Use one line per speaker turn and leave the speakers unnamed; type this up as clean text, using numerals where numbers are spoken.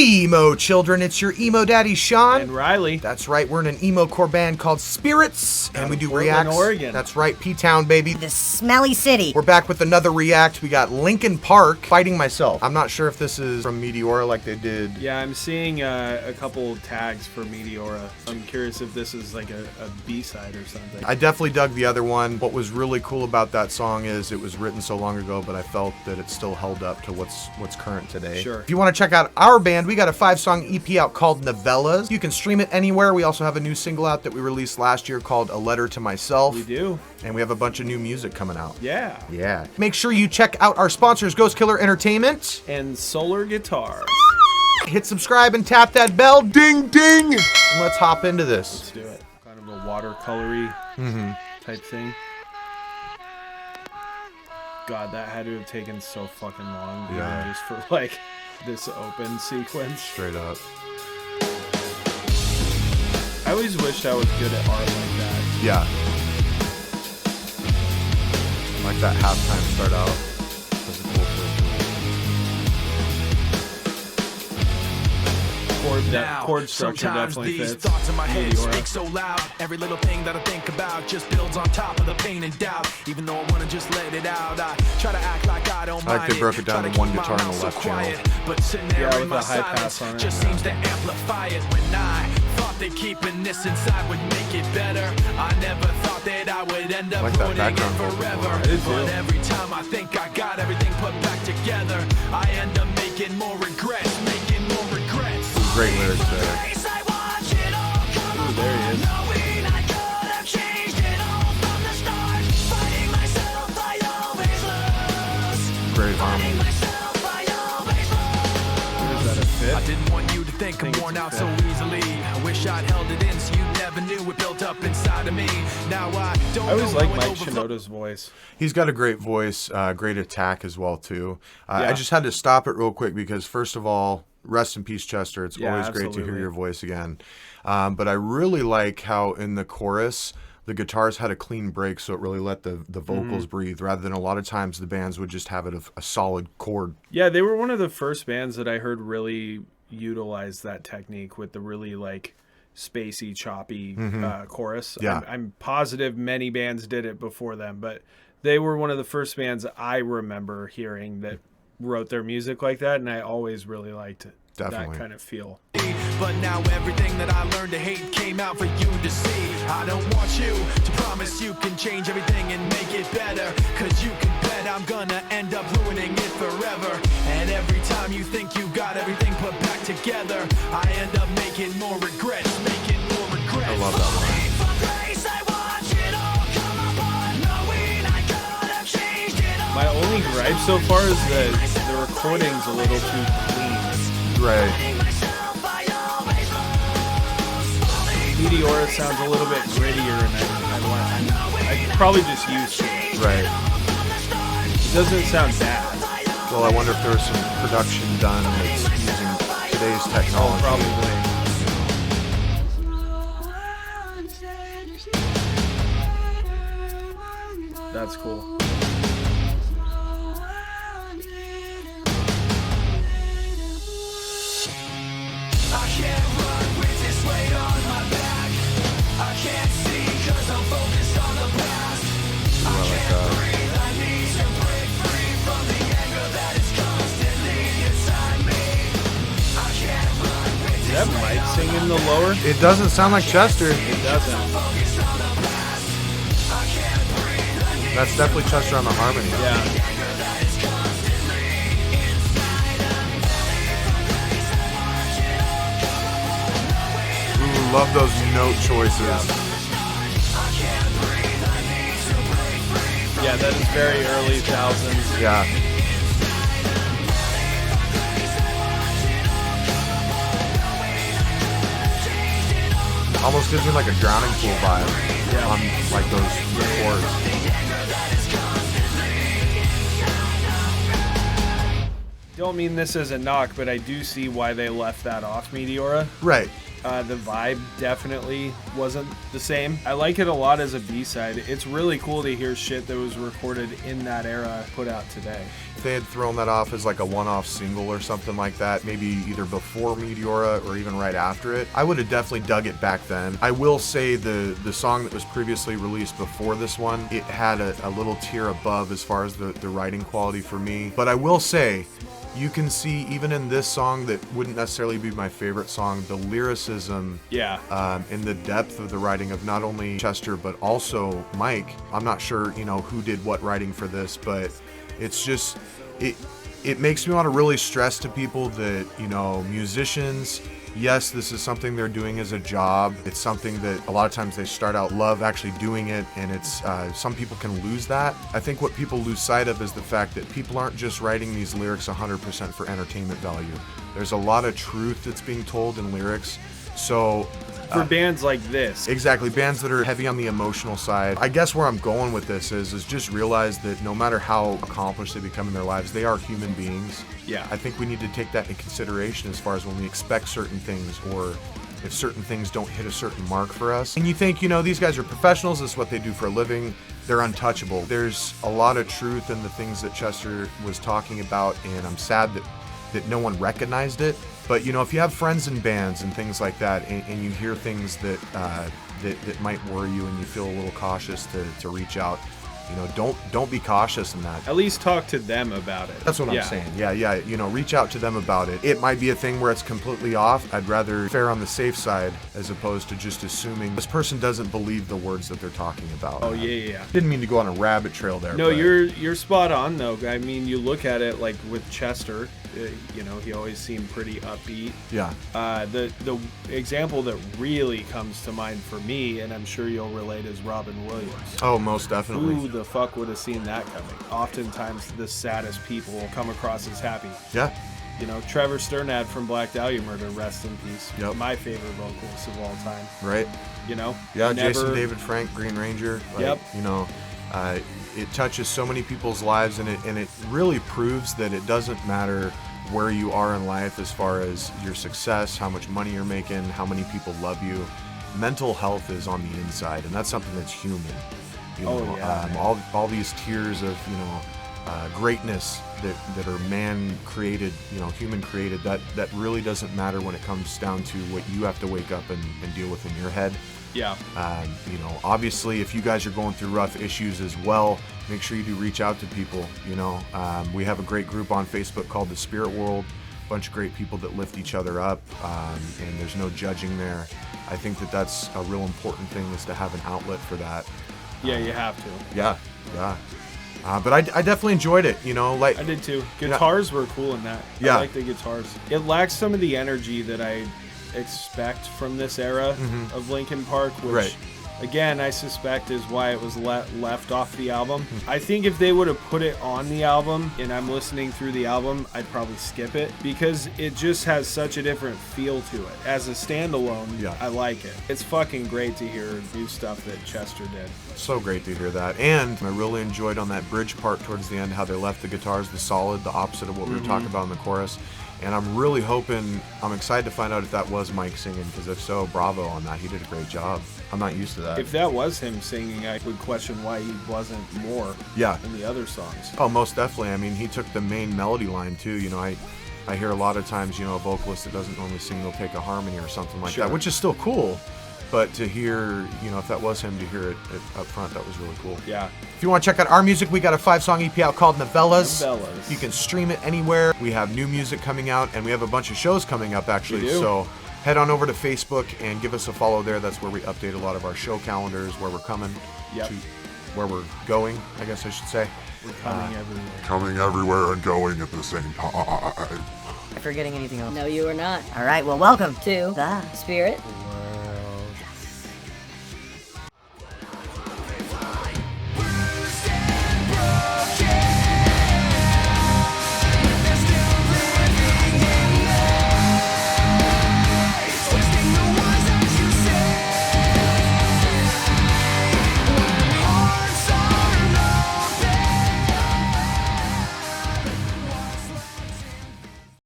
Emo children, it's your emo daddy Sean
and Riley.
That's right, we're in an emo core band called Spirits, and we do
Portland,
reacts.
Oregon.
That's right, P-Town baby.
The smelly city.
We're back with another react. We got Linkin Park, Fighting Myself. I'm not sure if this is from Meteora like they did.
Yeah, I'm seeing a couple tags for Meteora. I'm curious if this is like a B-side or something.
I definitely dug the other one. What was really cool about that song is it was written so long ago, but I felt that it still held up to what's current today.
Sure.
If you want to check out our band, we got a 5-song EP out called Novellas. You can stream it anywhere. We also have a new single out that we released last year called A Letter to Myself.
We do.
And we have a bunch of new music coming out.
Yeah.
Yeah. Make sure you check out our sponsors, Ghost Killer Entertainment
and Solar Guitar.
Hit subscribe and tap that bell. Ding, ding. And let's hop into this.
Let's do it. Kind of a watercolory type thing. God, that had to have taken so fucking long.
Yeah.
Just for like this open sequence.
Straight up.
I always wished I was good at art like that.
Yeah. Like that halftime start out. Was a cool
chord structure definitely
these
fits.
Thoughts in my head
Meteora.
speak so loud. Every little thing that I think about just builds on top of the pain and doubt. Even though I wanna just let it out, I try to act like I don't mind.
I like they broke it down to one guitar on the left channel.
But sitting there
Yeah,
in
with
my
the high
silence
pass on it.
just seems to amplify it. When I thought that keeping this inside would make it better, I never thought that I would end up
Like that
putting it
background vocal.
forever.
I did too.
But every time I think I got everything put back together, I end up making more regrets.
Great lyrics there.
Ooh, there he is.
Great harmony.
Is that a fit?
I didn't want you to think I'm worn out so easily. I wish I'd held it in so you never knew it built up inside of me. Now I don't
I always
know
like
how it
Mike
overflowed.
Shinoda's voice.
He's got a great voice, great attack as well too.
Yeah.
I just had to stop it real quick because first of all, rest in peace, Chester. It's
Yeah,
always great to
absolutely.
hear your voice again. But I really like how in the chorus, the guitars had a clean break, so it really let the vocals breathe, rather than a lot of times the bands would just have it a solid chord.
Yeah, they were one of the first bands that I heard really utilize that technique with the really like spacey, choppy chorus.
Yeah.
I'm positive many bands did it before them, but they were one of the first bands I remember hearing that wrote their music like that, and I always really liked it.
Definitely.
That kind of feel.
But now everything that I learned to hate came out for you to see. I don't want you to promise you can change everything and make it better, cause you can bet I'm gonna end up ruining it forever. And every time you think you got everything put back together, I end up making more regrets.
I love that one.
My only gripe so far is that the recording's a little too clean.
Right.
Meteora sounds a little bit grittier, and I probably just used to it.
Right.
It doesn't sound bad.
Well, I wonder if there was some production done that's using today's technology.
Probably. That's cool.
I can't run with this weight on my back. I can't see cause I'm focused on the past. I can't breathe, I need to break free from the anger that is constantly inside me. I can't run with
Is that Mike singing the lower?
It doesn't sound like Chester.
It doesn't.
That's definitely Chester on the harmony.
Yeah.
Ooh, love those note choices.
Yeah, that is very early thousands.
Yeah. Almost gives me like a drowning pool vibe on like those chords.
Don't mean this as a knock, but I do see why they left that off Meteora.
Right.
The vibe definitely wasn't the same. I like it a lot as a B-side. It's really cool to hear shit that was recorded in that era put out today.
If they had thrown that off as like a one-off single or something like that, maybe either before Meteora or even right after it, I would have definitely dug it back then. I will say the song that was previously released before this one, it had a little tier above as far as the writing quality for me. But I will say, you can see even in this song that wouldn't necessarily be my favorite song, the lyricism and the depth of the writing of not only Chester but also Mike. I'm not sure, who did what writing for this, but it's just, it makes me want to really stress to people that, musicians, yes, this is something they're doing as a job. It's something that a lot of times they start out love actually doing it, and it's some people can lose that. I think what people lose sight of is the fact that people aren't just writing these lyrics 100% for entertainment value. There's a lot of truth that's being told in lyrics. So
for bands like this.
Exactly, bands that are heavy on the emotional side. I guess where I'm going with this is just realize that no matter how accomplished they become in their lives, they are human beings.
Yeah.
I think we need to take that into consideration as far as when we expect certain things, or if certain things don't hit a certain mark for us. And you think, these guys are professionals, this is what they do for a living, they're untouchable. There's a lot of truth in the things that Chester was talking about, and I'm sad that no one recognized it. But if you have friends in bands and things like that, and you hear things that might worry you, and you feel a little cautious to reach out, don't be cautious in that.
At least talk to them about it.
That's what I'm saying. Yeah. Reach out to them about it. It might be a thing where it's completely off. I'd rather err on the safe side as opposed to just assuming this person doesn't believe the words that they're talking about.
Oh yeah.
Didn't mean to go on a rabbit trail there.
No, you're spot on though. I mean, you look at it like with Chester. He always seemed pretty upbeat.
Yeah.
The example that really comes to mind for me, and I'm sure you'll relate, is Robin Williams.
Oh, most definitely.
Who the fuck would have seen that coming? Oftentimes, the saddest people come across as happy.
Yeah.
Trevor Sternad from Black Dahlia Murder, rest in peace.
Yep.
My favorite vocalist of all time.
Right.
Yeah,
Jason David Frank, Green Ranger.
Yep.
It touches so many people's lives, and it really proves that it doesn't matter where you are in life as far as your success, how much money you're making, how many people love you. Mental health is on the inside, and that's something that's human. All these tiers of greatness that are man created, human created, that really doesn't matter when it comes down to what you have to wake up and deal with in your head.
Yeah.
Obviously, if you guys are going through rough issues as well, make sure you do reach out to people. We have a great group on Facebook called The Spirit World, a bunch of great people that lift each other up, and there's no judging there. I think that's a real important thing, is to have an outlet for that.
Yeah, you have to.
Yeah. But I definitely enjoyed it,
I did too. Guitars were cool in that.
Yeah.
I like the guitars. It lacks some of the energy that I expect from this era of Linkin Park, which again I suspect is why it was left off the album. I think if they would have put it on the album and I'm listening through the album, I'd probably skip it, because it just has such a different feel to it. As a standalone, I like it. It's fucking great to hear new stuff that Chester did.
So great to hear that. And I really enjoyed on that bridge part towards the end how they left the guitars the solid, the opposite of what we were talking about in the chorus. And I'm really hoping, I'm excited to find out if that was Mike singing, because if so, bravo on that. He did a great job. I'm not used to that.
If that was him singing, I would question why he wasn't more in the other songs.
Oh, most definitely. I mean, he took the main melody line too. I hear a lot of times, a vocalist that doesn't normally sing, they'll take a harmony or something like that, which is still cool. But to hear, if that was him, to hear it up front, that was really cool.
Yeah.
If you want to check out our music, we got a 5-song EP out called Novellas. You can stream it anywhere. We have new music coming out, and we have a bunch of shows coming up, actually. So head on over to Facebook and give us a follow there. That's where we update a lot of our show calendars, where we're coming to, where we're going, I guess I should say.
We're coming everywhere.
Coming everywhere and going at the same time.
Forgetting anything else?
No, you are not.
All right, well, welcome to
The
Spirit